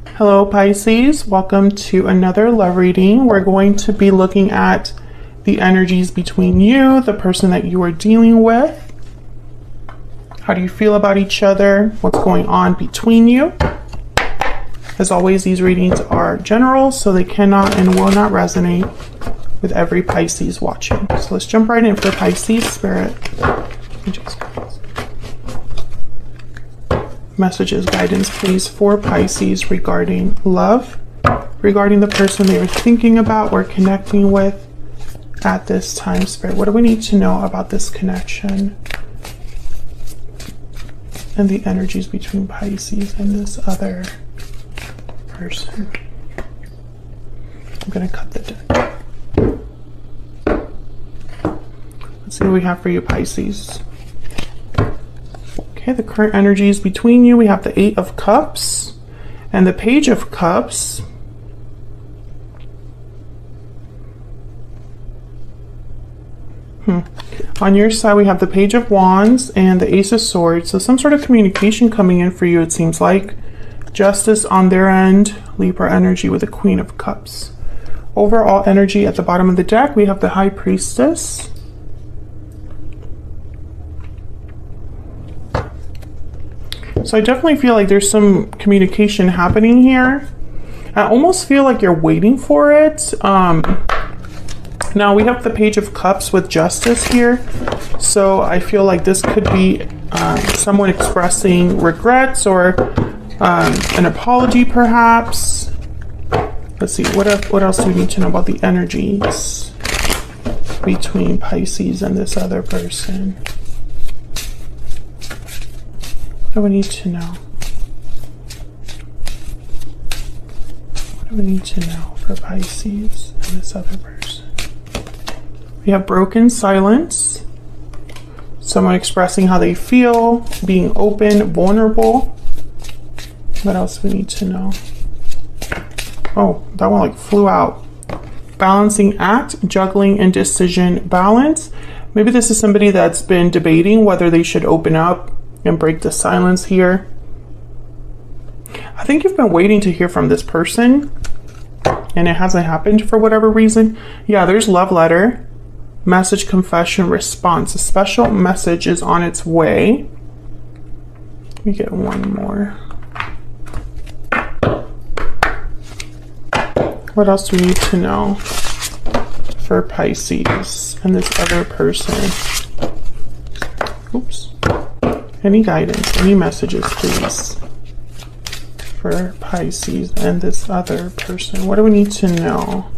Hello Pisces, welcome to another love reading. We're going to be looking at the energies between you, the person that you are dealing with. How do you feel about each other? What's going on between you? As always, these readings are general, so they cannot and will not resonate with every Pisces watching. So let's jump right in for Pisces Spirit. Messages, guidance, please, for Pisces regarding love, regarding the person they were thinking about or connecting with at this time. Spirit, what do we need to know about this connection and the energies between Pisces and this other person? I'm going to cut the deck. Let's see what we have for you, Pisces. Okay, the current energies between you, we have the Eight of Cups and the Page of Cups. On your side, we have the Page of Wands and the Ace of Swords. So some sort of communication coming in for you, it seems like. Justice on their end, Libra energy with the Queen of Cups. Overall energy at the bottom of the deck, we have the High Priestess. So I definitely feel like there's some communication happening here. I almost feel like you're waiting for it. Now we have the Page of Cups with Justice here. So I feel like this could be someone expressing regrets or an apology perhaps. Let's see, what else do we need to know about the energies between Pisces and this other person? What do we need to know? What do we need to know for Pisces and this other person? We have broken silence. Someone expressing how they feel, being open, vulnerable. What else do we need to know? Oh, that one like flew out. Balancing act, juggling, and decision balance. Maybe this is somebody that's been debating whether they should open up and break the silence here. I think you've been waiting to hear from this person and it hasn't happened for whatever reason. Yeah, there's love letter, message, confession, response. A special message is on its way. Let me get one more. What else do we need to know for Pisces and this other person? Oops. Any guidance, any messages, please, for Pisces and this other person? What do we need to know?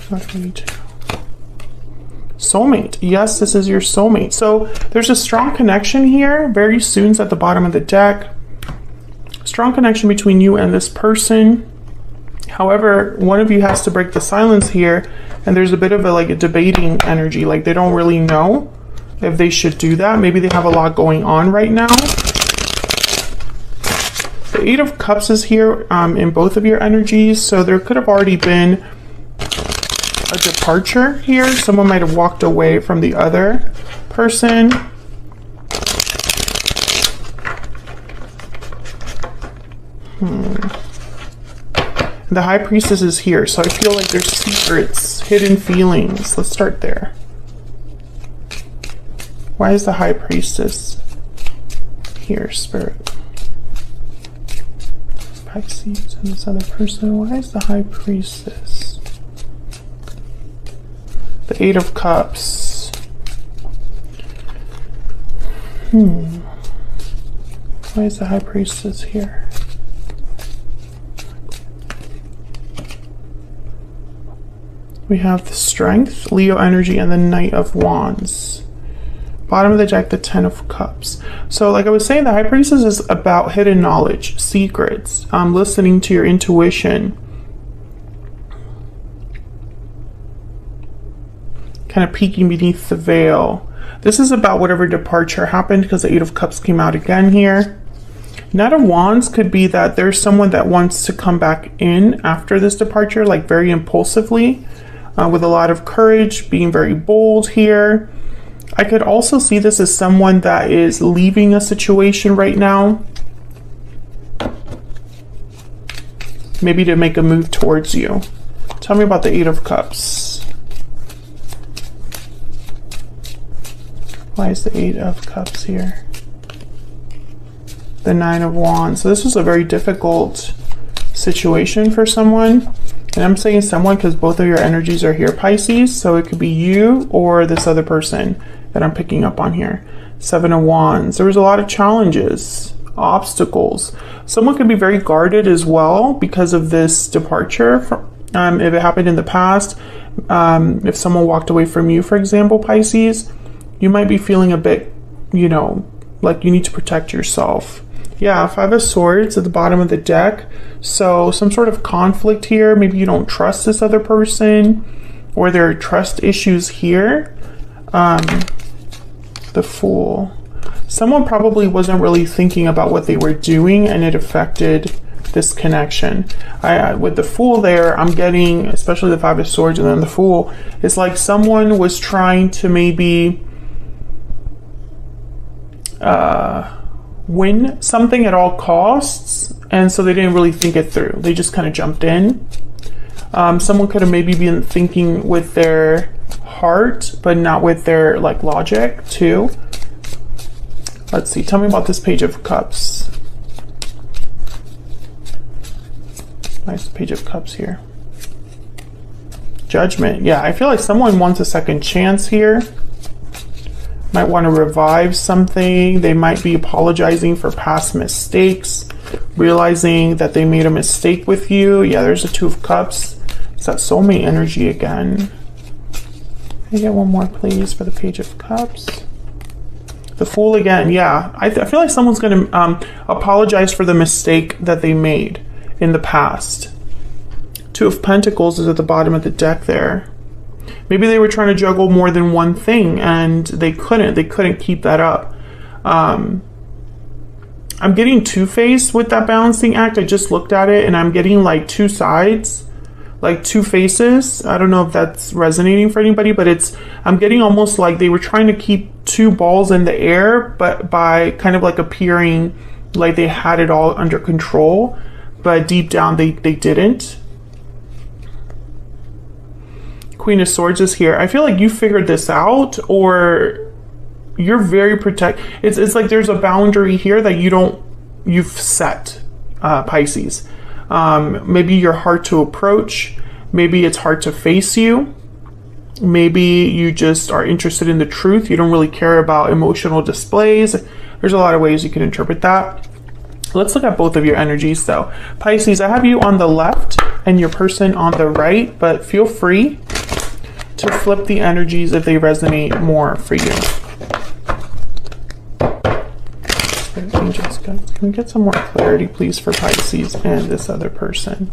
What do we need to know? Soulmate. Yes, this is your soulmate. So there's a strong connection here. Very soon's at the bottom of the deck. Strong connection between you and this person. However, one of you has to break the silence here, and there's a bit of a debating energy. Like they don't really know if they should do that. Maybe they have a lot going on right now. The Eight of Cups is here in both of your energies, so there could have already been a departure here. Someone might have walked away from the other person. The High Priestess is here, so I feel like there's secrets, hidden feelings. Let's start there. Why is the High Priestess here, Spirit? Pisces and this other person. Why is the High Priestess? The Eight of Cups. Why is the High Priestess here? We have the Strength, Leo energy, and the Knight of Wands. Bottom of the deck, the Ten of Cups. So like I was saying, the High Priestess is about hidden knowledge, secrets, listening to your intuition. Kind of peeking beneath the veil. This is about whatever departure happened because the Eight of Cups came out again here. Knight of Wands could be that there's someone that wants to come back in after this departure, like very impulsively, with a lot of courage, being very bold here. I could also see this as someone that is leaving a situation right now maybe to make a move towards you. Tell me about the Eight of Cups. Why is the Eight of Cups here? The Nine of Wands. So this was a very difficult situation for someone. And I'm saying someone because both of your energies are here, Pisces. So it could be you or this other person that I'm picking up on here. Seven of Wands. There was a lot of challenges, obstacles. Someone could be very guarded as well because of this departure. If it happened in the past, if someone walked away from you, for example, Pisces, you might be feeling a bit, you know, like you need to protect yourself. Yeah, Five of Swords at the bottom of the deck. So some sort of conflict here. Maybe you don't trust this other person, or there are trust issues here. The Fool. Someone probably wasn't really thinking about what they were doing, and it affected this connection. With the Fool there, I'm getting, especially the Five of Swords and then the Fool, it's like someone was trying to maybe win something at all costs, and so they didn't really think it through. They just kind of jumped in. Someone could have maybe been thinking with their heart, but not with their like logic too. Let's see. Tell me about this Page of Cups. Nice Page of Cups here. Judgment. Yeah, I feel like someone wants a second chance here. Might want to revive something. They might be apologizing for past mistakes, realizing that they made a mistake with you. Yeah, there's a Two of Cups. It's that soulmate energy again. Can I get one more, please, for the Page of Cups? The Fool again. Yeah, I feel like someone's going to apologize for the mistake that they made in the past. Two of Pentacles is at the bottom of the deck there. Maybe they were trying to juggle more than one thing and they couldn't keep that up. I'm getting two-faced with that balancing act. I just looked at it and I'm getting like two sides, like two faces. I don't know if that's resonating for anybody, but I'm getting almost like they were trying to keep two balls in the air, but by kind of like appearing like they had it all under control, but deep down they didn't. Queen of Swords is here. I feel like you figured this out, or you're very it's like there's a boundary here that you've set, Pisces. Maybe you're hard to approach. Maybe it's hard to face you. Maybe you just are interested in the truth. You don't really care about emotional displays. There's a lot of ways you can interpret that. Let's look at both of your energies though. Pisces, I have you on the left and your person on the right, but feel free to flip the energies if they resonate more for you. Can we get some more clarity, please, for Pisces and this other person?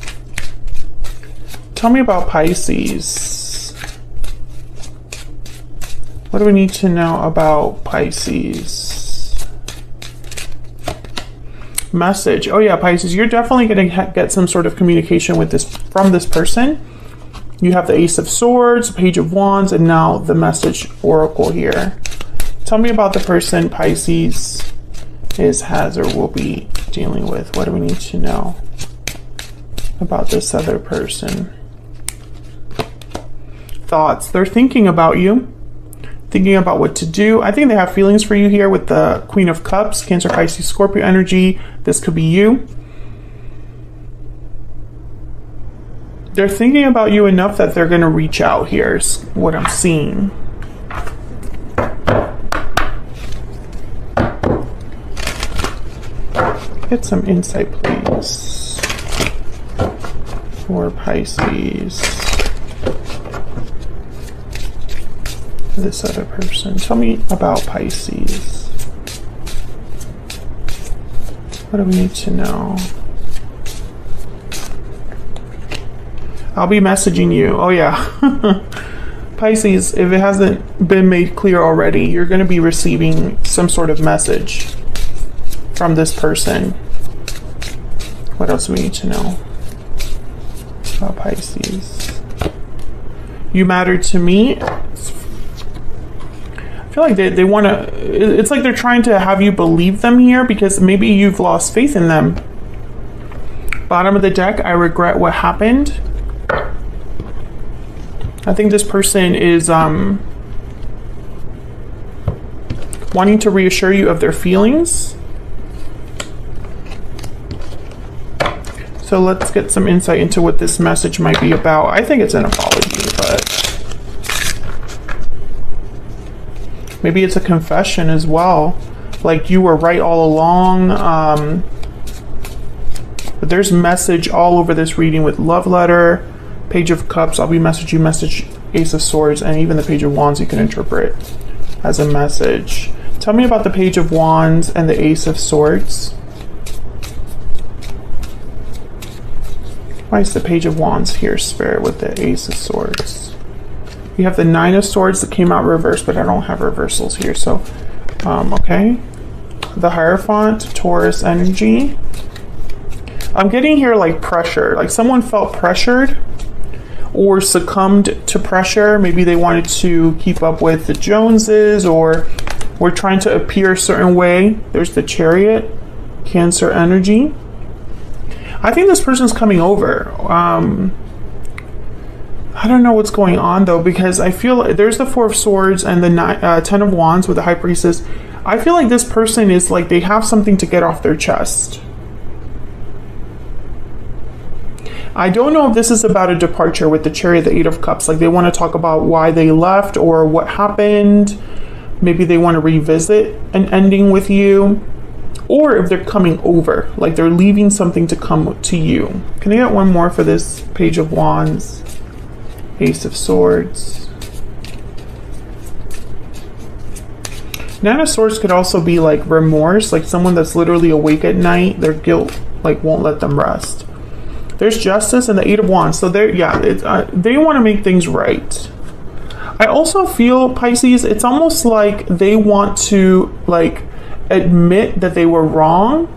Tell me about Pisces. What do we need to know about Pisces? Message. Oh yeah, Pisces, you're definitely going to get some sort of communication with from this person. You have the Ace of Swords, Page of Wands, and now the Message Oracle here. Tell me about the person Pisces has or will be dealing with. What do we need to know about this other person? Thoughts. They're thinking about you, thinking about what to do. I think they have feelings for you here with the Queen of Cups, Cancer, Pisces, Scorpio energy. This could be you. They're thinking about you enough that they're going to reach out here is what I'm seeing. Get some insight, please, for Pisces. This other person. Tell me about Pisces. What do we need to know? I'll be messaging you. Oh yeah. Pisces, if it hasn't been made clear already, you're going to be receiving some sort of message from this person. What else do we need to know about Pisces? You matter to me. I feel like they want to, it's like they're trying to have you believe them here because maybe you've lost faith in them. Bottom of the deck, I regret what happened. I think this person is wanting to reassure you of their feelings. So let's get some insight into what this message might be about. I think it's an apology, but maybe it's a confession as well. Like you were right all along. But there's message all over this reading with love letter, Page of Cups. I'll be message you, message Ace of Swords, and even the Page of Wands you can interpret as a message. Tell me about the Page of Wands and the Ace of Swords. Why is the Page of Wands here, Spirit, with the Ace of Swords? You have the Nine of Swords that came out reversed, but I don't have reversals here, so, okay. The Hierophant, Taurus energy. I'm getting here like pressure, like someone felt pressured or succumbed to pressure. Maybe they wanted to keep up with the Joneses or were trying to appear a certain way. There's the Chariot, Cancer energy. I think this person's coming over. I don't know what's going on though, because I feel like there's the Four of Swords and the Ten of Wands with the High Priestess. I feel like this person is like they have something to get off their chest. I don't know if this is about a departure with the Chariot, the Eight of Cups. Like they want to talk about why they left or what happened. Maybe they want to revisit an ending with you. Or if they're coming over, like they're leaving something to come to you. Can I get one more for this Page of Wands, Ace of Swords? Nine of Swords could also be like remorse, like someone that's literally awake at night. Their guilt like won't let them rest. There's Justice and the Eight of Wands. So they're, yeah, they want to make things right. I also feel, Pisces, it's almost like they want to like admit that they were wrong.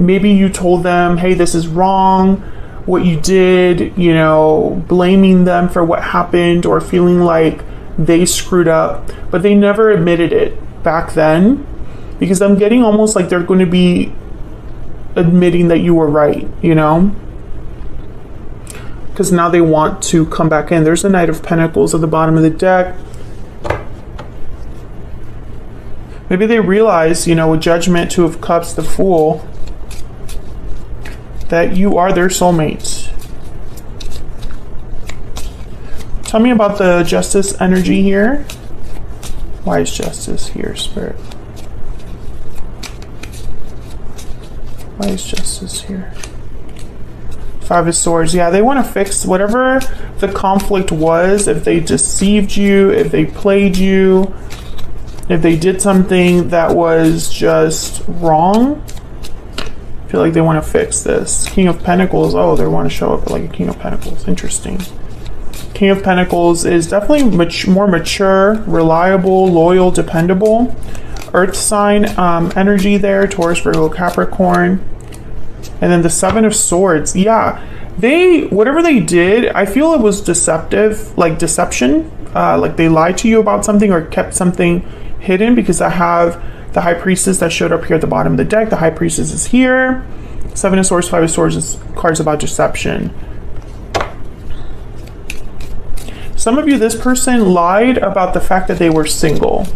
Maybe you told them, hey, this is wrong, what you did, you know, blaming them for what happened or feeling like they screwed up, but they never admitted it back then, because I'm getting almost like they're going to be admitting that you were right, you know, because now they want to come back in. There's the Knight of Pentacles at the bottom of the deck. Maybe they realize, you know, with Judgment, Two of Cups, the Fool, that you are their soulmate. Tell me about the Justice energy here. Why is Justice here, Spirit? Why is Justice here? Five of Swords. Yeah, they want to fix whatever the conflict was. If they deceived you, if they played you, if they did something that was just wrong, I feel like they want to fix this. King of Pentacles. Oh, they want to show up like a King of Pentacles. Interesting. King of Pentacles is definitely more mature, reliable, loyal, dependable. Earth sign energy there. Taurus, Virgo, Capricorn. And then the Seven of Swords. Yeah, whatever they did, I feel it was deceptive, like deception. Like they lied to you about something or kept something hidden, because I have the High Priestess that showed up here at the bottom of the deck. The High Priestess is here. Seven of Swords, Five of Swords is cards about deception. Some of you, this person lied about the fact that they were single.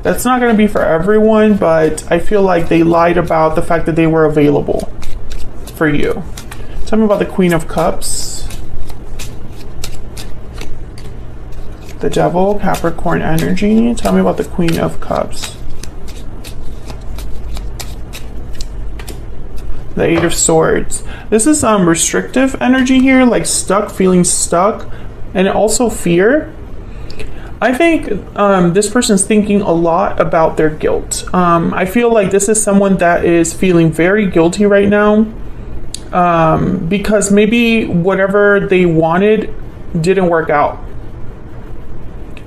That's not going to be for everyone, but I feel like they lied about the fact that they were available for you. Tell me about the Queen of Cups. The Devil, Capricorn energy. Tell me about the Queen of Cups. The Eight of Swords. This is restrictive energy here, like stuck, feeling stuck, and also fear. I think this person's thinking a lot about their guilt. I feel like this is someone that is feeling very guilty right now, because maybe whatever they wanted didn't work out.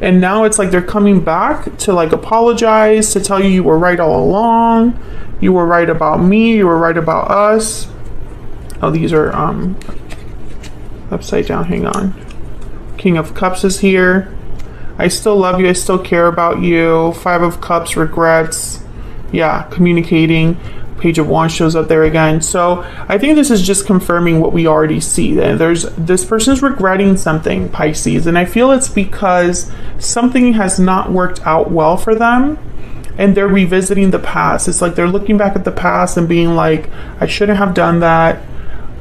And now it's like they're coming back to like apologize, to tell you you were right all along. You were right about me. You were right about us. Oh, these are upside down. Hang on. King of Cups is here. I still love you. I still care about you. Five of Cups, regrets. Yeah, communicating. Page of Wands shows up there again. So I think this is just confirming what we already see. This person's regretting something, Pisces, and I feel it's because something has not worked out well for them, and they're revisiting the past. It's like they're looking back at the past and being like, I shouldn't have done that,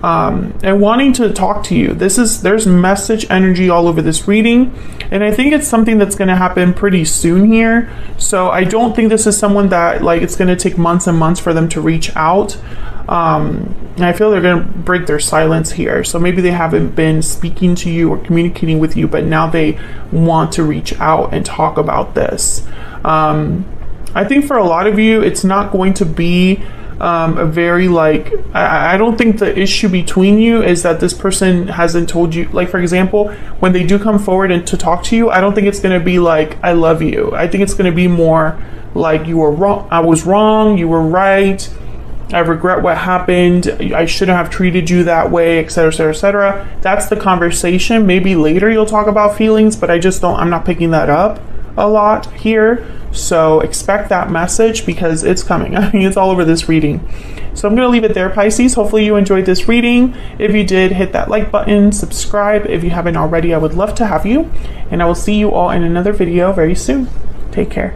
and wanting to talk to you. There's message energy all over this reading, and I think it's something that's going to happen pretty soon here. So I don't think this is someone that like it's going to take months and months for them to reach out. And I feel they're going to break their silence here. So maybe they haven't been speaking to you or communicating with you, but now they want to reach out and talk about this. I think for a lot of you, it's not going to be a very like, I don't think the issue between you is that this person hasn't told you, like for example, when they do come forward and to talk to you, I don't think it's going to be like, I love you. I think it's going to be more like, you were wrong, I was wrong, you were right, I regret what happened, I shouldn't have treated you that way, etc., etc., etc. That's the conversation. Maybe later you'll talk about feelings, but I'm not picking that up a lot here. So expect that message because it's coming. I mean, it's all over this reading. So I'm going to leave it there, Pisces. Hopefully you enjoyed this reading. If you did, hit that like button, subscribe if you haven't already. I would love to have you. And I will see you all in another video very soon. Take care.